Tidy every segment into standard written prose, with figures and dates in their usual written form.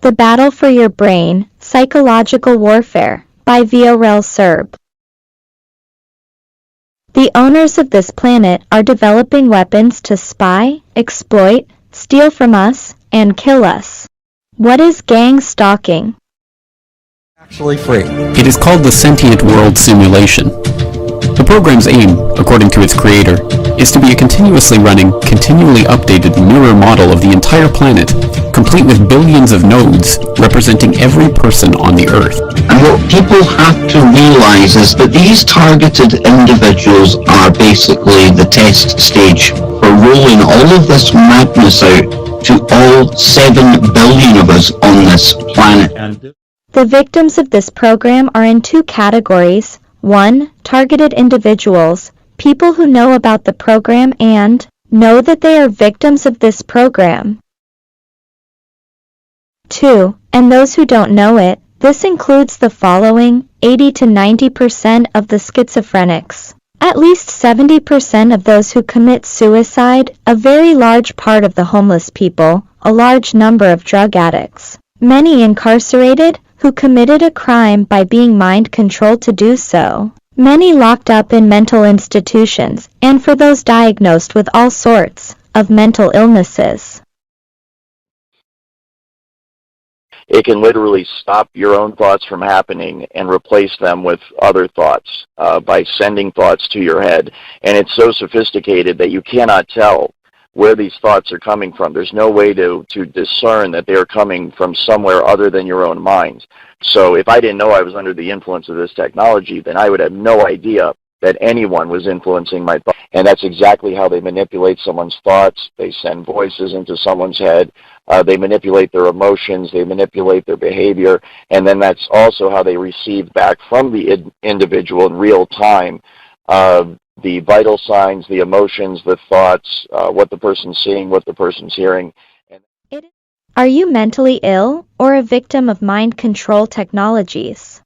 The Battle for Your Brain, Psychological Warfare, by Violates Serb. The owners of this planet are developing weapons to spy, exploit, steal from us, and kill us. What is gang stalking? Actually free. It is called the Sentient World Simulation. The program's aim, according to its creator, is to be a continuously running, continually updated mirror model of the entire planet, complete with billions of nodes representing every person on the Earth. And what people have to realize is that these targeted individuals are basically the test stage for rolling all of this madness out to all 7 billion of us on this planet. The victims of this program are in 2 categories. 1. Targeted individuals, people who know about the program and know that they are victims of this program. 2. And those who don't know it. This includes the following: 80 to 90% of the schizophrenics, at least 70% of those who commit suicide, a very large part of the homeless people, a large number of drug addicts, many incarcerated who committed a crime by being mind-controlled to do so, many locked up in mental institutions, and for those diagnosed with all sorts of mental illnesses. It can literally stop your own thoughts from happening and replace them with other thoughts by sending thoughts to your head. And it's so sophisticated that you cannot tell where these thoughts are coming from. There's no way to discern that they're coming from somewhere other than your own mind. So if I didn't know I was under the influence of this technology, then I would have no idea that anyone was influencing my thoughts. And that's exactly how they manipulate someone's thoughts. They send voices into someone's head. They manipulate their emotions. They manipulate their behavior. And then that's also how they receive back from the individual in real time the vital signs, the emotions, the thoughts, what the person's seeing, what the person's hearing. Are you mentally ill or a victim of mind control technologies?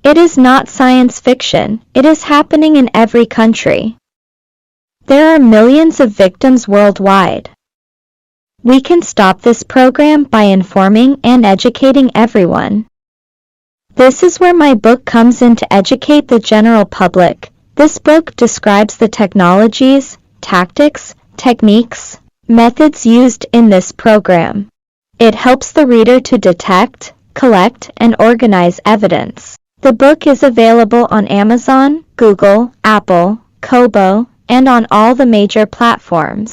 It is not science fiction. It is happening in every country. There are millions of victims worldwide. We can stop this program by informing and educating everyone. This is where my book comes in to educate the general public. This book describes the technologies, tactics, techniques, methods used in this program. It helps the reader to detect, collect, and organize evidence. The book is available on Amazon, Google, Apple, Kobo, and on all the major platforms.